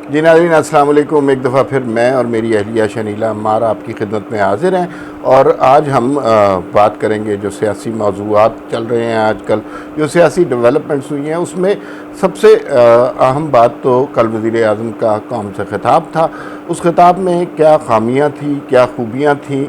जी नाज़रीन अस्सलाम वालेकुम। एक दफ़ा फिर मैं और मेरी अहलिया शनीला अम्मार आपकी खिदमत में हाज़िर हैं और आज हम बात करेंगे जो सियासी मौज़ूआत चल रहे हैं आजकल, जो सियासी डेवलपमेंट्स हुई हैं उसमें सबसे अहम बात तो कल वज़ीर आज़म का कौम से ख़िताब था। उस ख़िताब में क्या ख़ामियाँ थी, क्या खूबियाँ थी,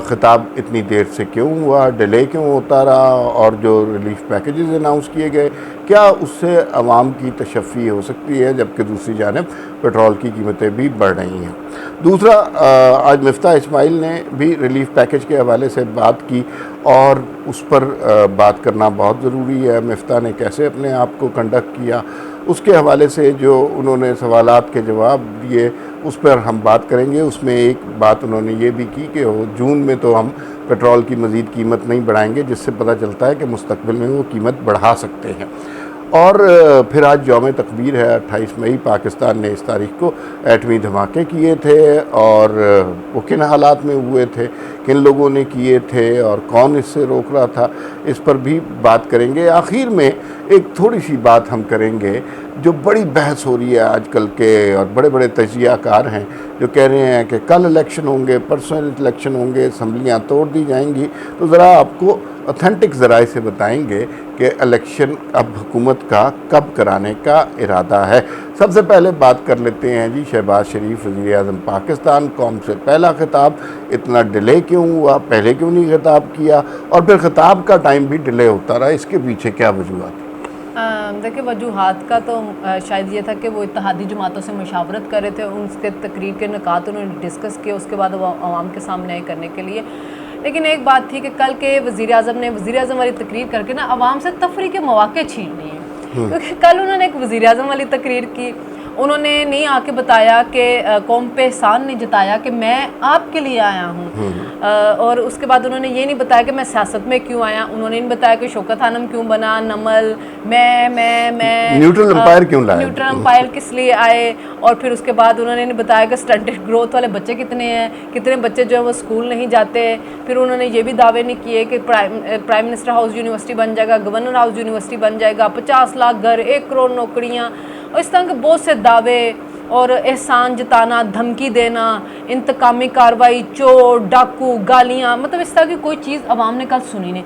ख़िताब इतनी देर से क्यों हुआ, डिले क्यों होता रहा और जो रिलीफ़ पैकेजेस अनाउंस किए गए, क्या उससे आवाम की तशफ़ी हो सकती है, जबकि दूसरी जानिब पेट्रोल की कीमतें भी बढ़ रही हैं। दूसरा, आज मिफ्ता इस्माइल ने भी रिलीफ़ पैकेज के हवाले से बात की और उस पर बात करना बहुत ज़रूरी है। मिफ्ता ने कैसे अपने आप को कंडक्ट किया, उसके हवाले से जो उन्होंने सवालात के जवाब दिए उस पर हम बात करेंगे। उसमें एक बात उन्होंने ये भी की कि जून में तो हम पेट्रोल की मज़ीद कीमत नहीं बढ़ाएंगे, जिससे पता चलता है कि मुस्तक़बिल में वो कीमत बढ़ा सकते हैं। और फिर आज यौम तकबीर है, 28 मई। पाकिस्तान ने इस तारीख़ को एटमी धमाके किए थे और वो किन हालात में हुए थे, किन लोगों ने किए थे और कौन इससे रोक रहा था, इस पर भी बात करेंगे। आखिर में एक थोड़ी सी बात हम करेंगे जो बड़ी बहस हो रही है आजकल के, और बड़े बड़े तजियाकार हैं जो कह रहे हैं कि कल इलेक्शन होंगे, परसों इलेक्शन होंगे, असम्बलियाँ तोड़ दी जाएंगी। तो ज़रा आपको ऑथेंटिक ज़राए से बताएंगे कि इलेक्शन अब हुकूमत का कब कराने का इरादा है। सबसे पहले बात कर लेते हैं जी शहबाज शरीफ वज़ीर आज़म पाकिस्तान, कौम से पहला ख़िताब इतना डिले क्यों हुआ, पहले क्यों नहीं ख़िताब किया, और फिर ख़िताब का टाइम भी डिले होता रहा, इसके पीछे क्या वजूहत? देखिए, वजूहात का तो शायद ये था कि वो इत्तेहादी जमातों से मशावरत कर रहे थे, उनके तकरीर के निकात उन्होंने डिस्कस किए, उसके बाद वो आवाम के सामने आए करने के लिए। लेकिन एक बात थी कि कल के वज़ीर आज़म ने वज़ीर आज़म वाली तकरीर करके ना आवाम से तफरी के मौके छीन लिए हैं। क्योंकि कल उन्होंने एक वज़ीर आज़म वाली तकरीर की, उन्होंने नहीं आके बताया कि कौम पे एहसान नहीं जताया कि मैं आपके लिए आया हूँ, और उसके बाद उन्होंने ये नहीं बताया कि मैं सियासत में क्यों आया, उन्होंने नहीं बताया कि शौकत खानम क्यों बना, नमल, मैं न्यूट्रल अंपायर क्यों लाया, न्यूट्रल अंपायर किस लिए आए, और फिर उसके बाद उन्होंने नहीं बताया कि स्टंटेड ग्रोथ वाले बच्चे कितने हैं, कितने बच्चे जो है वो स्कूल नहीं जाते। फिर उन्होंने ये भी दावे नहीं किए कि प्राइम मिनिस्टर हाउस यूनिवर्सिटी बन जाएगा, गवर्नर हाउस यूनिवर्सिटी बन जाएगा, 50 लाख घर, 1 करोड़ नौकरियाँ, और इस तरह के बहुत से दावे, और एहसान जताना, धमकी देना, इंतकामी कार्रवाई, चोर डाकू, गालियाँ, मतलब इस तरह की कोई चीज़ आवाम ने कल सुनी नहीं।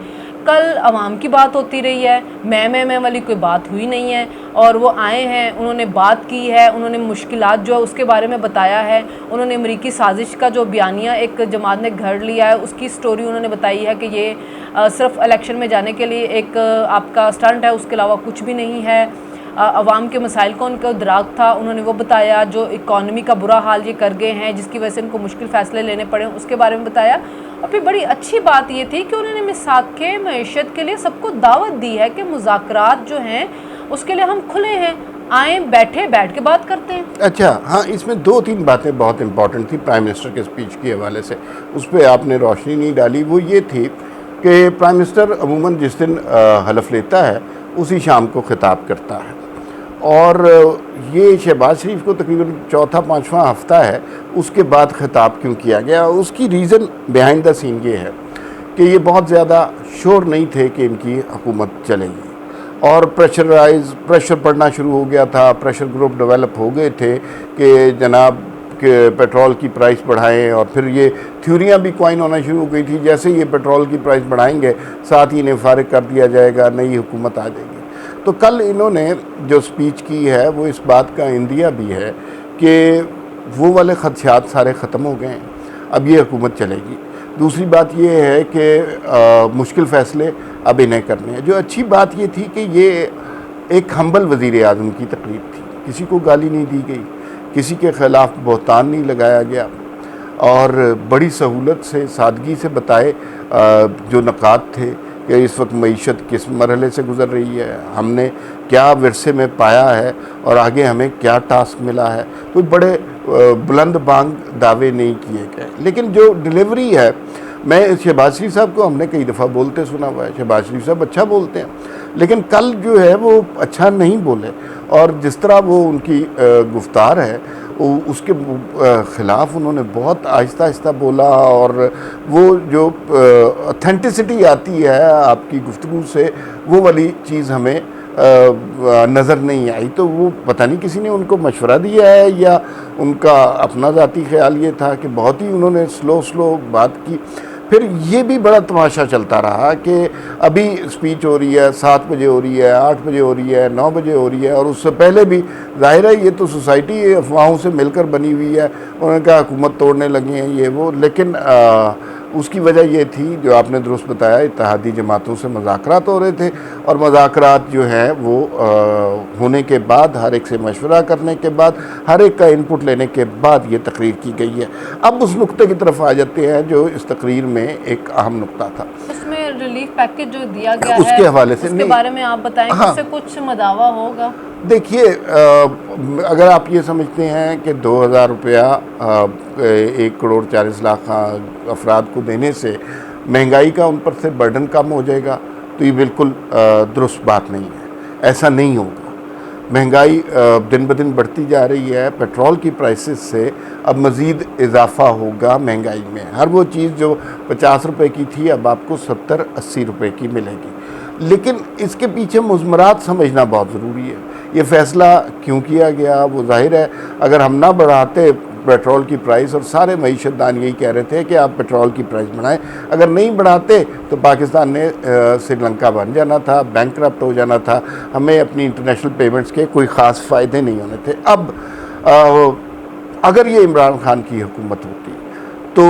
कल आवाम की बात होती रही है, मैं वाली कोई बात हुई नहीं है। और वो आए हैं, उन्होंने बात की है, उन्होंने मुश्किलात जो है उसके बारे में बताया है, उन्होंने अमरीकी साजिश का जो बयानिया एक जमात ने घर लिया है उसकी स्टोरी उन्होंने बताई है कि ये सिर्फ इलेक्शन में जाने के लिए एक आपका स्टंट है, उसके अलावा कुछ भी नहीं है। अवाम के मसाइल का उनका इदराक था, उन्होंने वो बताया। जो इकॉनमी का बुरा हाल ये कर गए हैं जिसकी वजह से इनको मुश्किल फ़ैसले लेने पड़े, उसके बारे में बताया। और फिर बड़ी अच्छी बात ये थी कि उन्होंने मिसाक़े मईशत के लिए सबको दावत दी है कि मुज़ाकरात जो हैं उसके लिए हम खुले हैं, आए बैठ के बात करते हैं। अच्छा, हाँ, इसमें 2-3 बातें बहुत इंपॉर्टेंट थी प्राइम मिनिस्टर के स्पीच के हवाले से, उस पर आपने रोशनी नहीं डाली। वो ये थी कि प्राइम मिनिस्टर अमूमन जिस दिन हलफ लेता है उसी शाम को ख़िताब करता है, और ये शहबाज शरीफ को तकरीबन 4था-5वां हफ़्ता है उसके बाद ख़िताब क्यों किया गया। उसकी रीज़न बिहाइंड द सीन ये है कि ये बहुत ज़्यादा श्योर नहीं थे कि इनकी हुकूमत चलेगी, और प्रेशर पड़ना शुरू हो गया था, प्रेशर ग्रुप डेवलप हो गए थे कि जनाब के पेट्रोल की प्राइस बढ़ाएं, और फिर ये थ्योरियाँ भी क्वाइन होना शुरू हो गई थी, जैसे ये पेट्रोल की प्राइस बढ़ाएंगे साथ ही इन्हें फारिग कर दिया जाएगा, नई हुकूमत आ जाएगी। तो कल इन्होंने जो स्पीच की है वो इस बात का इंदिया भी है कि वो वाले खदशात सारे ख़त्म हो गए हैं, अब ये हुकूमत चलेगी। दूसरी बात ये है कि मुश्किल फ़ैसले अब इन्हें करने हैं। जो अच्छी बात ये थी कि ये एक हम्बल वज़ीर आज़म की तकरीर थी, किसी को गाली नहीं दी गई, किसी के ख़िलाफ़ बहतान नहीं लगाया गया, और बड़ी सहूलत से, सादगी से बताए जो नकात थे कि इस वक्त मईशत किस मरहले से गुज़र रही है, हमने क्या विरसे में पाया है और आगे हमें क्या टास्क मिला है। कोई बड़े बुलंद बांग दावे नहीं किए गए, लेकिन जो डिलीवरी है, मैं शहबाज शरीफ साहब को हमने कई दफ़ा बोलते सुना हुआ है, शहबाज शरीफ साहब अच्छा बोलते हैं, लेकिन कल जो है वो अच्छा नहीं बोले, और जिस तरह वो उनकी गुफ्तार है उसके ख़िलाफ़ उन्होंने बहुत आहिस्ता आहिस्ता बोला, और वो जो ऑथेंटिसिटी आती है आपकी गुफ्तगू से, वो वाली चीज़ हमें नज़र नहीं आई। तो वो पता नहीं किसी ने उनको मशवरा दिया है या उनका अपना ज़ाती ख्याल ये था कि बहुत ही उन्होंने स्लो बात की। फिर ये भी बड़ा तमाशा चलता रहा कि अभी स्पीच हो रही है, 7 बजे हो रही है, 8 बजे हो रही है, 9 बजे हो रही है, और उससे पहले भी ज़ाहिर है ये तो सोसाइटी अफवाहों से मिलकर बनी हुई है। उन्होंने कहा हुकूमत तोड़ने लगी हैं ये वो, लेकिन उसकी वजह ये थी जो आपने दुरुस्त बताया, इत्तेहादी जमातों से मुज़ाकरात हो रहे थे, और मुज़ाकरात जो हैं वो होने के बाद, हर एक से मशवरा करने के बाद, हर एक का इनपुट लेने के बाद ये तकरीर की गई है। अब उस नुक्ते की तरफ आ जाते हैं जो इस तकरीर में एक अहम नुक्ता था। उसमें रिलीफ पैकेज जो दिया गया उसके है, हवाले से उसके बारे में आप बताएं। हाँ, इससे कुछ मदावा होगा? देखिए, अगर आप ये समझते हैं कि 2000 रुपया 1,40,00,000 अफराद को देने से महंगाई का उन पर से बर्डन कम हो जाएगा, तो ये बिल्कुल दुरुस्त बात नहीं है। ऐसा नहीं होगा। महंगाई दिन ब दिन बढ़ती जा रही है। पेट्रोल की प्राइसेस से अब मज़ीद इजाफ़ा होगा महंगाई में। हर वो चीज़ जो 50 रुपए की थी अब आपको 70-80 रुपए की मिलेगी। लेकिन इसके पीछे मुज़मरात समझना बहुत ज़रूरी है। ये फ़ैसला क्यों किया गया, वो ज़ाहिर है अगर हम ना बढ़ाते पेट्रोल की प्राइस, और सारे मईशतदान यही कह रहे थे कि आप पेट्रोल की प्राइस बढ़ाएं, अगर नहीं बढ़ाते तो पाकिस्तान ने श्रीलंका बन जाना था, बैंकरप्ट हो जाना था, हमें अपनी इंटरनेशनल पेमेंट्स के कोई ख़ास फ़ायदे नहीं होने थे। अब अगर ये इमरान खान की हुकूमत होती तो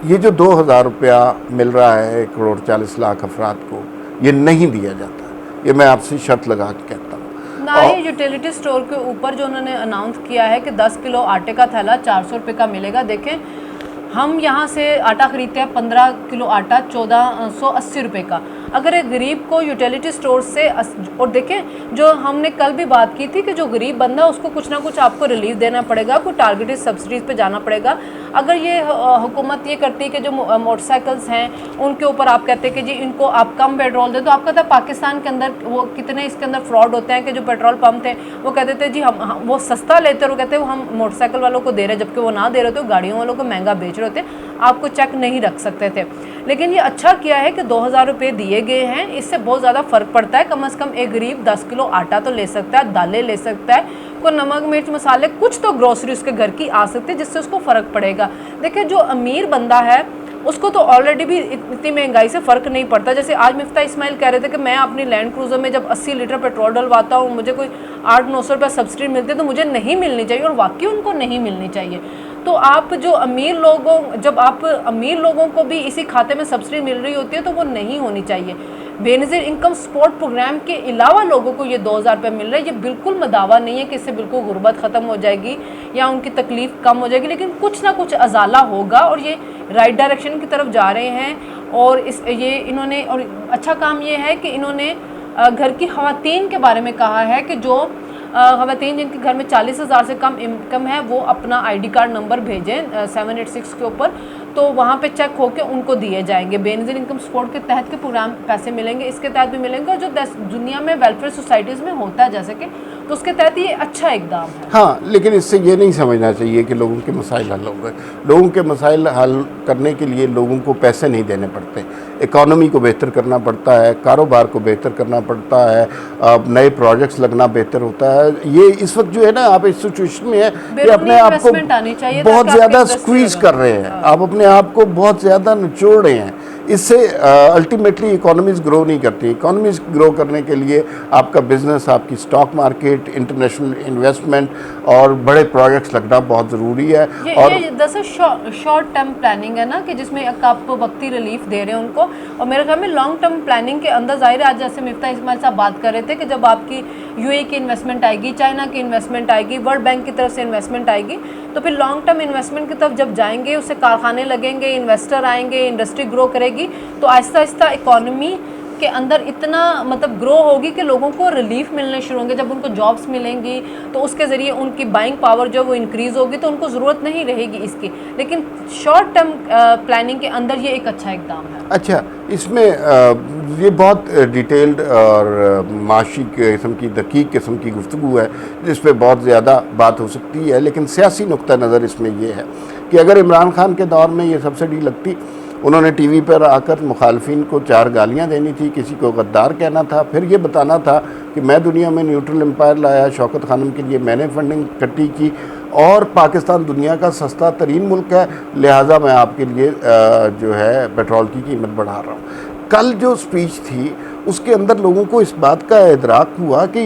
ये जो 2000 रुपया मिल रहा है 1,40,00,000 अफराद को, ये नहीं दिया जाता। ये मैं आपसे शर्त लगा के कहता हूँ। ना ही यूटिलिटी स्टोर के ऊपर जो उन्होंने अनाउंस किया है कि 10 किलो आटे का थैला 400 रुपये का मिलेगा। देखें, हम यहाँ से आटा खरीदते हैं 15 किलो आटा 1480 रुपये का। अगर एक गरीब को यूटिलिटी स्टोर से और देखें, जो हमने कल भी बात की थी कि जो गरीब बंदा उसको कुछ ना कुछ आपको रिलीफ देना पड़ेगा, कोई टारगेटेड सब्सिडीज़ पे जाना पड़ेगा। अगर ये हुकूमत ये करती है कि जो मोटरसाइकिल्स हैं उनके ऊपर आप कहते हैं कि जी इनको आप कम पेट्रोल दें, तो आपका था पाकिस्तान के अंदर वो कितने इसके अंदर फ्रॉड होते हैं कि जो पेट्रोल पंप थे वो कहते थे जी हम वो सस्ता लेते और वो कहते हैं हम मोटरसाइकिल वालों को दे रहे, जबकि वो ना दे रहे थे, गाड़ियों वालों को महंगा बेच रहे थे, आपको चेक नहीं रख सकते थे। लेकिन ये अच्छा किया है कि 2000 रुपये दिए गए हैं, इससे बहुत ज़्यादा फ़र्क पड़ता है। कम से कम एक गरीब 10 किलो आटा तो ले सकता है, दालें ले सकता है, कोई नमक मिर्च मसाले कुछ तो ग्रोसरी उसके घर की आ सकती है, जिससे उसको फ़र्क पड़ेगा। देखिए, जो अमीर बंदा है उसको तो ऑलरेडी भी इतनी महंगाई से फ़र्क नहीं पड़ता। जैसे आज मिफ्ता इस्माइल कह रहे थे कि मैं अपनी लैंड क्रूज़र में जब 80 लीटर पेट्रोल डलवाता हूँ, मुझे कोई 800-900 रुपये सब्सिडी मिलती है, तो मुझे नहीं मिलनी चाहिए, और वाकई उनको नहीं मिलनी चाहिए। तो आप जो अमीर लोगों, जब आप अमीर लोगों को भी इसी खाते में सब्सिडी मिल रही होती है तो वो नहीं होनी चाहिए। बेनज़ीर इनकम सपोर्ट प्रोग्राम के अलावा लोगों को ये 2000 रुपये मिल रहा है, ये बिल्कुल मदावा नहीं है कि इससे बिल्कुल गुर्बत ख़त्म हो जाएगी या उनकी तकलीफ़ कम हो जाएगी, लेकिन कुछ ना कुछ अजाला होगा, और ये राइट डायरेक्शन की तरफ जा रहे हैं। और ये इन्होंने, और अच्छा काम ये है कि इन्होंने घर की ख़वातीन के बारे में कहा है कि जो ख़वातीन जिनके घर में 40,000 से कम इनकम है वो अपना ID कार्ड नंबर भेजें 786 के ऊपर, तो वहाँ पे चेक होकर उनको दिए जाएंगे। बेनज़ीर इनकम सपोर्ट के तहत के प्रोग्राम पैसे मिलेंगे, इसके तहत भी मिलेंगे, और जो दुनिया में वेलफेयर सोसाइटीज़ में होता है जैसे कि, तो उसके तहत ये अच्छा इकदाम है। हाँ, लेकिन इससे ये नहीं समझना चाहिए कि लोगों के मसाइल हल होंगे। लोगों के मसाइल हल करने के लिए लोगों को पैसे नहीं देने पड़ते, इकॉनमी को बेहतर करना पड़ता है, कारोबार को बेहतर करना पड़ता है, नए प्रोजेक्ट्स लगना बेहतर होता है। ये इस वक्त जो है ना, आप इस सिचुएशन में है कि अपने आप को बहुत ज़्यादा स्क्वीज कर रहे हैं, आप अपने आप को बहुत ज़्यादा निचोड़ रहे हैं। इससे अल्टीमेटली इकोनॉमीज़ ग्रो नहीं करती। इकोनॉमीज़ ग्रो करने के लिए आपका बिजनेस, आपकी स्टॉक मार्केट, इंटरनेशनल इन्वेस्टमेंट और बड़े प्रोजेक्ट्स लगना बहुत ज़रूरी है। और ये दरअसल शॉर्ट टर्म प्लानिंग है ना, कि जिसमें आप वक्ती रिलीफ दे रहे हैं उनको, और मेरे ख्याल में लॉन्ग टर्म प्लानिंग के अंदर ज़ाहिर है, आज जैसे मिफ्ता इस्माइल साहब बात कर रहे थे कि जब आपकी UAE की इन्वेस्टमेंट आएगी, चाइना की इन्वेस्टमेंट आएगी, वर्ल्ड बैंक की तरफ से इन्वेस्टमेंट आएगी, तो फिर लॉन्ग टर्म इन्वेस्टमेंट की तरफ जब जाएंगे, उससे कारखाने लगेंगे, इन्वेस्टर आएंगे, इंडस्ट्री ग्रो करेगी, तो आहिस्ता आहिस्ता इकॉनमी के अंदर इतना मतलब ग्रो होगी कि लोगों को रिलीफ मिलने शुरू होंगे। जब उनको जॉब्स मिलेंगी तो उसके ज़रिए उनकी बाइंग पावर जो वो इंक्रीज़ होगी, तो उनको ज़रूरत नहीं रहेगी इसकी। लेकिन शॉर्ट टर्म प्लानिंग के अंदर ये एक अच्छा इकदाम है। अच्छा, इसमें ये बहुत डिटेल्ड और माशी किस्म की, दकीक किस्म की गुफ्तगू है जिस पे बहुत ज़्यादा बात हो सकती है, लेकिन सियासी नुक्ता नज़र इसमें यह है कि अगर इमरान खान के दौर में ये सब्सिडी लगती उन्होंने टीवी पर आकर मुखालफिन को 4 गालियां देनी थी, किसी को गद्दार कहना था, फिर ये बताना था कि मैं दुनिया में न्यूट्रल एम्पायर लाया, शौकत खानम के लिए मैंने फंडिंग इकट्ठी की और पाकिस्तान दुनिया का सस्ता तरीन मुल्क है, लिहाजा मैं आपके लिए जो है पेट्रोल की कीमत बढ़ा रहा हूँ। कल जो स्पीच थी उसके अंदर लोगों को इस बात का इदराक हुआ कि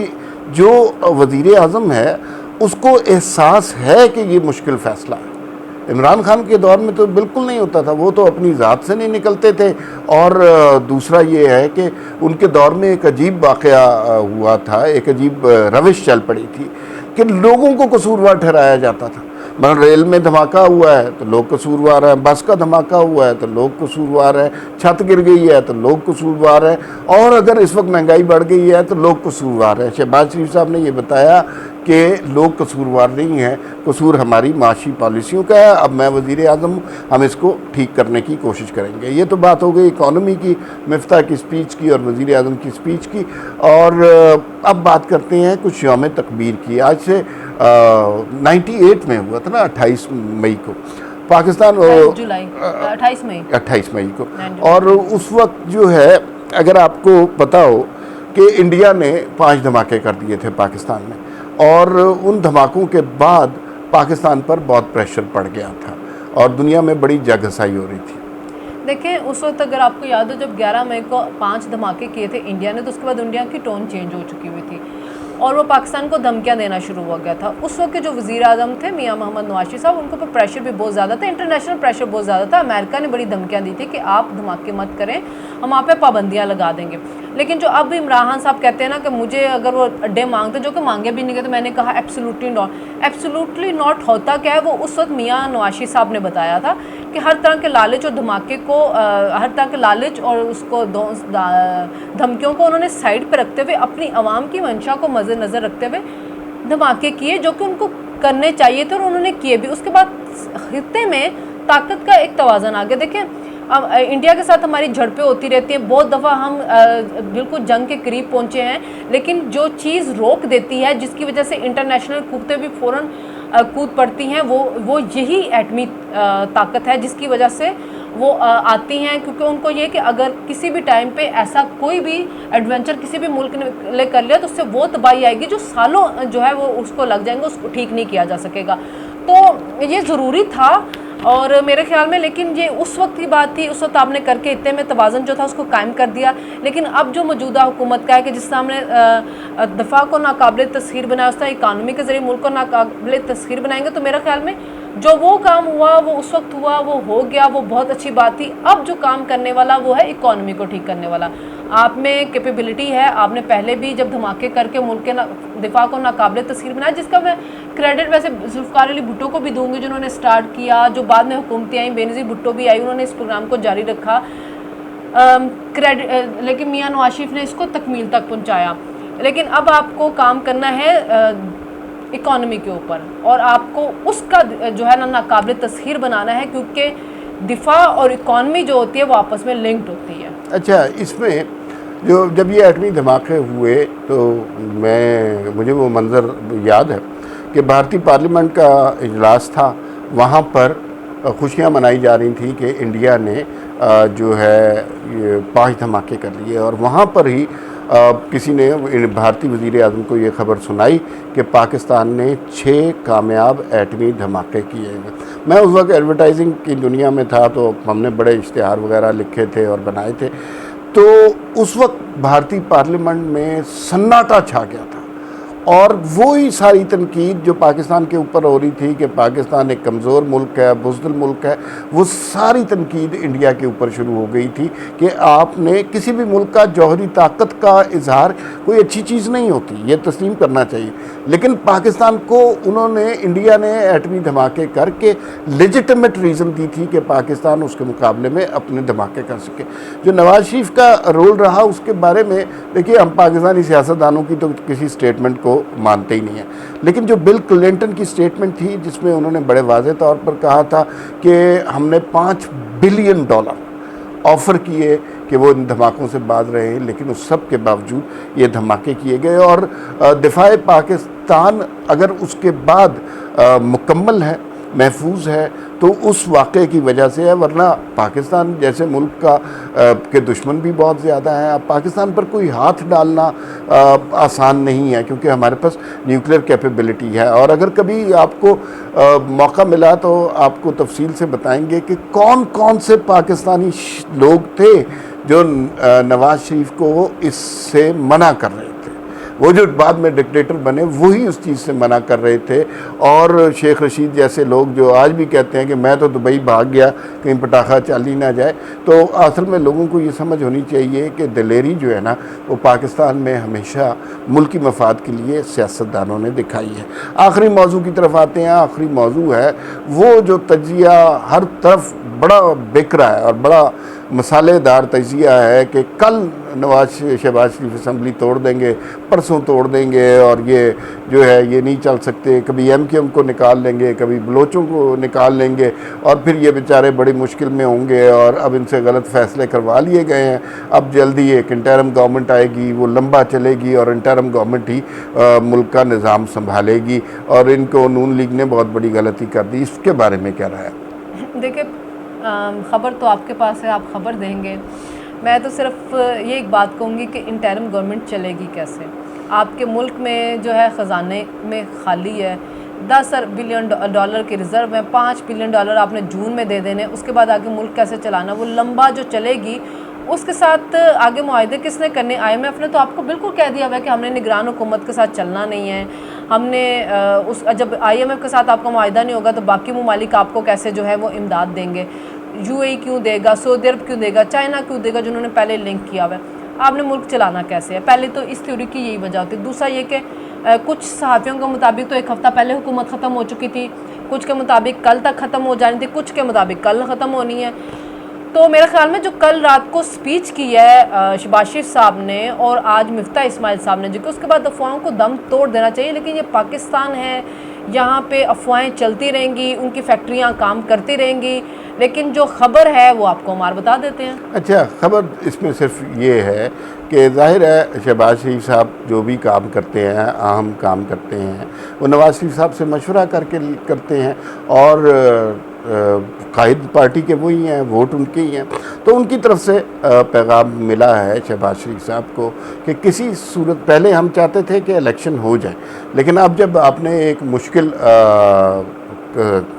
जो वज़ीर आज़म है उसको एहसास है कि ये मुश्किल फ़ैसला है। इमरान खान के दौर में तो बिल्कुल नहीं होता था, वो तो अपनी ज़ात से नहीं निकलते थे। और दूसरा ये है कि उनके दौर में एक अजीब वाक़या हुआ था, एक अजीब रविश चल पड़ी थी कि लोगों को कसूरवार ठहराया जाता था। मतलब रेल में धमाका हुआ है तो लोग कसूरवार हैं, बस का धमाका हुआ है तो लोग कसूरवार हैं, छत गिर गई है तो लोग कसूरवार हैं, और अगर इस वक्त महंगाई बढ़ गई है तो लोग कसूरवार हैं। शहबाज शरीफ साहब ने ये बताया कि लोग कसूरवार नहीं हैं, कसूर हमारी माशी पॉलिसियों का है। अब मैं वज़ीर आज़म, हम इसको ठीक करने की कोशिश करेंगे। ये तो बात हो गई इकॉनमी की, मिफ्ता की स्पीच की और वज़ीर आज़म की स्पीच की। और अब बात करते हैं कुछ यौम तकबीर की। आज से 98 में हुआ था ना, 28 मई को पाकिस्तान, जुलाई 28 मई को। और उस वक्त जो है, अगर आपको पता हो कि इंडिया ने 5 धमाके कर दिए थे पाकिस्तान में, और उन धमाकों के बाद पाकिस्तान पर बहुत प्रेशर पड़ गया था और दुनिया में बड़ी जगहसाई हो रही थी। देखिए, उस वक्त अगर आपको याद हो जब 11 मई को 5 धमाके किए थे इंडिया ने, तो उसके बाद इंडिया की टोन चेंज हो चुकी हुई थी और वो पाकिस्तान को धमकियां देना शुरू हो गया था। उस वक्त के जो वज़ीर आज़म थे मियां मोहम्मद नवाज साहब, उनको पर प्रेशर भी बहुत ज़्यादा था, इंटरनेशनल प्रेशर बहुत ज़्यादा था। अमेरिका ने बड़ी धमकियां दी थी कि आप धमाके मत करें, हम आप पे पाबंदियां लगा देंगे। लेकिन जो अब इमरान खान साहब कहते हैं ना कि मुझे अगर वो अड्डे मांगते, जो कि मांगे भी नहीं गए, तो मैंने कहा एब्सोल्युटली नॉट होता क्या है। वो उस वक्त मियां नवाज साहब ने बताया था कि हर तरह के लालच और धमाके को, हर तरह के लालच और उसको धमकियों को उन्होंने साइड पर रखते हुए अपनी आवाम की मंशा को मद्देनज़र रखते हुए धमाके किए, जो कि उनको करने चाहिए थे और उन्होंने किए भी। उसके बाद खित्ते में ताकत का एक तवाज़न आ गया। देखें, अब इंडिया के साथ हमारी झड़पें होती रहती हैं, बहुत दफ़ा हम बिल्कुल जंग के करीब पहुंचे हैं, लेकिन जो चीज़ रोक देती है, जिसकी वजह से इंटरनेशनल कूदते भी फ़ौरन कूद पड़ती हैं, वो यही एटमी ताकत है जिसकी वजह से वो आती हैं। क्योंकि उनको ये कि अगर किसी भी टाइम पे ऐसा कोई भी एडवेंचर किसी भी मुल्क ने कर लिया तो उससे वो तबाही आएगी जो सालों जो है वो उसको लग जाएंगे, उसको ठीक नहीं किया जा सकेगा। तो ये ज़रूरी था और मेरे ख्याल में, लेकिन ये उस वक्त की बात थी, उस वक्त आपने करके इतने में तवाज़न जो था उसको कायम कर दिया। लेकिन अब जो मौजूदा हुकूमत का है कि जिस सामने दफ़ा को नाकाबिल तस्खीर बनाया, उस तरह इकानमी के ज़रिए मुल्क को नाकाबिल तस्खीर बनाएंगे, तो मेरे ख्याल में जो वो काम हुआ वो उस वक्त हुआ, वो हो गया, वो बहुत अच्छी बात थी। अब जो काम करने वाला वो है इकॉनमी को ठीक करने वाला। आप में कैपेबिलिटी है, आपने पहले भी जब धमाके करके मुल्क के दिफा को नाकाबिल तस्खीर बनाया, जिसका मैं क्रेडिट वैसे जुल्फ़िकार अली भुट्टो को भी दूंगी जिन्होंने स्टार्ट किया, जो बाद में हुकूमतें आई, बेनज़ीर भुट्टो भी आई, उन्होंने इस प्रोग्राम को जारी रखा क्रेडिट, लेकिन मियां नवाज शरीफ ने इसको तकमील तक पहुँचाया। लेकिन अब आपको काम करना है इकॉनमी के ऊपर और आपको उसका जो है ना नाकाबिल तस्खीर बनाना है, क्योंकि दिफा और इकॉनमी जो होती है वो आपस में लिंक्ड होती है। अच्छा, इसमें जब ये एटमी धमाके हुए तो मुझे वो मंज़र याद है कि भारतीय पार्लियामेंट का इजलास था, वहाँ पर खुशियाँ मनाई जा रही थी कि इंडिया ने जो है ये 5 धमाके कर लिए, और वहाँ पर ही किसी ने भारतीय वज़ीर आज़म को ये खबर सुनाई कि पाकिस्तान ने 6 कामयाब एटमी धमाके किए हैं। मैं उस वक्त एडवर्टाइजिंग की दुनिया में था, तो हमने बड़े इश्तिहार वगैरह लिखे थे और बनाए थे। तो उस वक्त भारतीय पार्लियामेंट में सन्नाटा छा गया था और वही सारी तनकीद जो पाकिस्तान के ऊपर हो रही थी कि पाकिस्तान एक कमज़ोर मुल्क है, बुज़दिल मुल्क है, वो सारी तनकीद इंडिया के ऊपर शुरू हो गई थी कि आपने किसी भी मुल्क का जौहरी ताकत का इजहार कोई अच्छी चीज़ नहीं होती, ये तस्लीम करना चाहिए। लेकिन पाकिस्तान को इंडिया ने एटमी धमाके करके लेजिटिमेट रीज़न दी थी कि पाकिस्तान उसके मुकाबले में अपने धमाके कर सके। जो नवाज शरीफ का रोल रहा उसके बारे में देखिए, हम पाकिस्तानी सियासतदानों की तो किसी स्टेटमेंट को मानते ही नहीं है, लेकिन जो बिल क्लिंटन की स्टेटमेंट थी जिसमें उन्होंने बड़े वाज़ेह तौर पर कहा था कि हमने $5 बिलियन ऑफ़र किए कि वो इन धमाकों से बाज रहे हैं, लेकिन उस सब के बावजूद ये धमाके किए गए। और दिफाए पाकिस्तान अगर उसके बाद मुकम्मल है, महफूज है, तो उस वाक़े की वजह से है, वरना पाकिस्तान जैसे मुल्क का के दुश्मन भी बहुत ज़्यादा हैं। अब पाकिस्तान पर कोई हाथ डालना आसान नहीं है, क्योंकि हमारे पास न्यूक्लियर कैपेबिलिटी है। और अगर कभी आपको मौका मिला तो आपको तफसील से बताएंगे कि कौन कौन से पाकिस्तानी लोग थे जो नवाज़ शरीफ को इससे मना कर रहे थे। वो जो बाद में डिक्टेटर बने वही उस चीज़ से मना कर रहे थे। और शेख रशीद जैसे लोग जो आज भी कहते हैं कि मैं तो दुबई भाग गया, कहीं पटाखा चल ही ना जाए। तो असल में लोगों को ये समझ होनी चाहिए कि दिलेरी जो है ना, वो पाकिस्तान में हमेशा मुल्की मफाद के लिए सियासतदानों ने दिखाई है। आखिरी मौजू की तरफ आते हैं। आखिरी मौजू है वो जो तजिया हर तरफ बड़ा बिक रहा है और बड़ा मसालेदार तजिया है कि कल शहबाज शरीफ असम्बली तोड़ देंगे, परसों तोड़ देंगे, और ये जो है ये नहीं चल सकते। कभी MQM को निकाल लेंगे, कभी बलोचों को निकाल लेंगे, और फिर ये बेचारे बड़ी मुश्किल में होंगे। और अब इनसे गलत फ़ैसले करवा लिए गए हैं। अब जल्दी एक इंटरम गवर्नमेंट आएगी, वो लंबा चलेगी और इंटरम गवर्नमेंट ही मुल्क का निज़ाम संभालेगी। और इनको नून लीग ने बहुत बड़ी गलती कर दी। इसके बारे में क्या राय है? देखिए, ख़बर तो आपके पास है, आप ख़बर देंगे। मैं तो सिर्फ ये एक बात कहूँगी कि इंटरिम गवर्नमेंट चलेगी कैसे। आपके मुल्क में जो है ख़जाने में खाली है, 10 बिलियन डॉलर के रिज़र्व में, 5 बिलियन डॉलर आपने जून में दे देने, उसके बाद आगे मुल्क कैसे चलाना। वो लंबा जो चलेगी उसके साथ आगे मुआहदे किसने करने? IMF ने तो आपको बिल्कुल कह दिया हुआ है कि हमने निगरान हुकूमत के साथ चलना नहीं है। हमने जब IMF के साथ आपका मुआहदा नहीं होगा तो बाकी ममालिक आपको कैसे जो है वो इमदाद देंगे? UAE क्यों देगा, सऊदी अरब क्यों देगा, चाइना क्यों देगा, जिन्होंने पहले लिंक किया हुआ है? आपने मुल्क चलाना कैसे है? पहले तो इस थ्योरी की यही वजह होती है। दूसरा ये कि कुछ सहाफ़ियों के मुताबिक तो 1 हफ़्ता पहले हुकूमत ख़त्म हो चुकी थी, कुछ के मुताबिक कल तक ख़त्म हो जानी थी, कुछ के मुताबिक कल ख़त्म होनी है। तो मेरे ख़्याल में जो कल रात को स्पीच की है शहबाज शरीफ साहब ने और आज मिफ्ता इस्माइल साहब ने, जो कि उसके बाद अफवाहों को दम तोड़ देना चाहिए। लेकिन ये पाकिस्तान है, यहाँ पे अफवाहें चलती रहेंगी, उनकी फैक्ट्रियाँ काम करती रहेंगी, लेकिन जो ख़बर है वो आपको हमारे बता देते हैं। अच्छा, ख़बर इसमें सिर्फ ये है कि ज़ाहिर है शहबाज शरीफ साहब जो भी काम करते हैं, अहम काम करते हैं, वो नवाज़ शरीफ साहब से मशवरा करके करते हैं। और कायद पार्टी के वही हैं, वोट उनके ही हैं। तो उनकी तरफ से पैगाम मिला है शहबाज शरीफ साहब को कि किसी सूरत, पहले हम चाहते थे कि इलेक्शन हो जाए, लेकिन अब जब आपने एक मुश्किल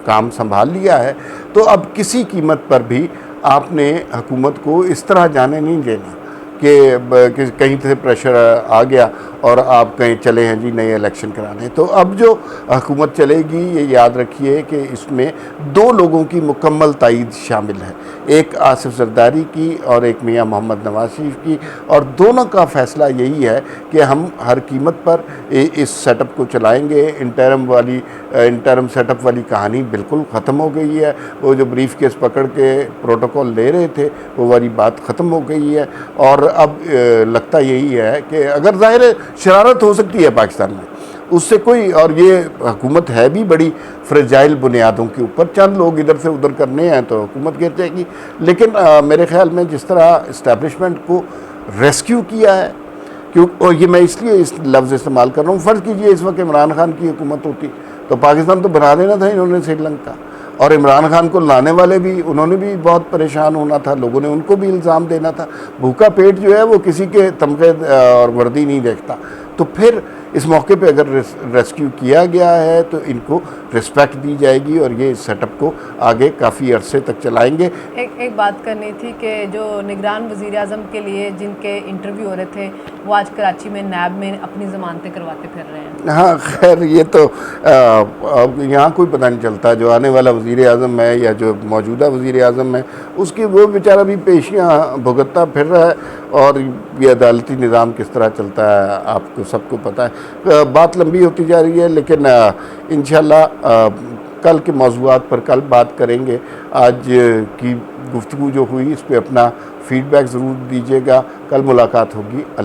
काम संभाल लिया है तो अब किसी कीमत पर भी आपने हुकूमत को इस तरह जाने नहीं देना कि कहीं से प्रेशर आ गया और आप कहीं चले हैं जी नए इलेक्शन कराने। तो अब जो हुकूमत चलेगी, ये याद रखिए कि इसमें 2 लोगों की मुकम्मल तायीद शामिल है, एक आसिफ जरदारी की और एक मियां मोहम्मद नवाज शरीफ की। और दोनों का फ़ैसला यही है कि हम हर कीमत पर इस सेटअप को चलाएंगे। इंटरम सेटअप वाली कहानी बिल्कुल ख़त्म हो गई है। वो जो ब्रीफ केस पकड़ के प्रोटोकॉल ले रहे थे वो वाली बात ख़त्म हो गई है। और अब लगता यही है कि अगर ज़ाहिर शरारत हो सकती है पाकिस्तान में, उससे कोई, और ये हुकूमत है भी बड़ी फ्रेजाइल बुनियादों के ऊपर, चंद लोग इधर से उधर करने हैं तो हुकूमत गिर जाएगी। लेकिन मेरे ख्याल में जिस तरह इस्टेब्लिशमेंट को रेस्क्यू किया है, क्यों, और ये मैं इसलिए इस लफ्ज़ इस्तेमाल कर रहा हूँ, फ़र्ज़ कीजिए इस वक्त इमरान खान की हुकूमत होती तो पाकिस्तान तो बना देना था इन्होंने श्रीलंका। और इमरान खान को लाने वाले भी, उन्होंने भी बहुत परेशान होना था, लोगों ने उनको भी इल्ज़ाम देना था। भूखा पेट जो है वो किसी के तमगे और वर्दी नहीं देखता। तो फिर इस मौके पे अगर रेस्क्यू किया गया है तो इनको रिस्पेक्ट दी जाएगी और ये इस सेटअप को आगे काफ़ी अरसे तक चलाएंगे। एक बात करनी थी कि जो निगरान वज़ीर आज़म के लिए जिनके इंटरव्यू हो रहे थे वो आज कराची में नैब में अपनी ज़मानतें करवाते फिर रहे हैं। हाँ, खैर ये तो अब यहाँ कोई पता नहीं चलता, जो आने वाला वज़ीर आज़म है या जो मौजूदा वज़ीर आज़म है उसकी वो बेचारा भी पेशियाँ भुगतता फिर रहा है। और ये अदालती निज़ाम किस तरह चलता है आपको सबको पता है। बात लंबी होती जा रही है, लेकिन इंशाल्लाह कल के मौज़ूआत पर कल बात करेंगे। आज की गुफ्तगू जो हुई इस पर अपना फ़ीडबैक ज़रूर दीजिएगा। कल मुलाकात होगी।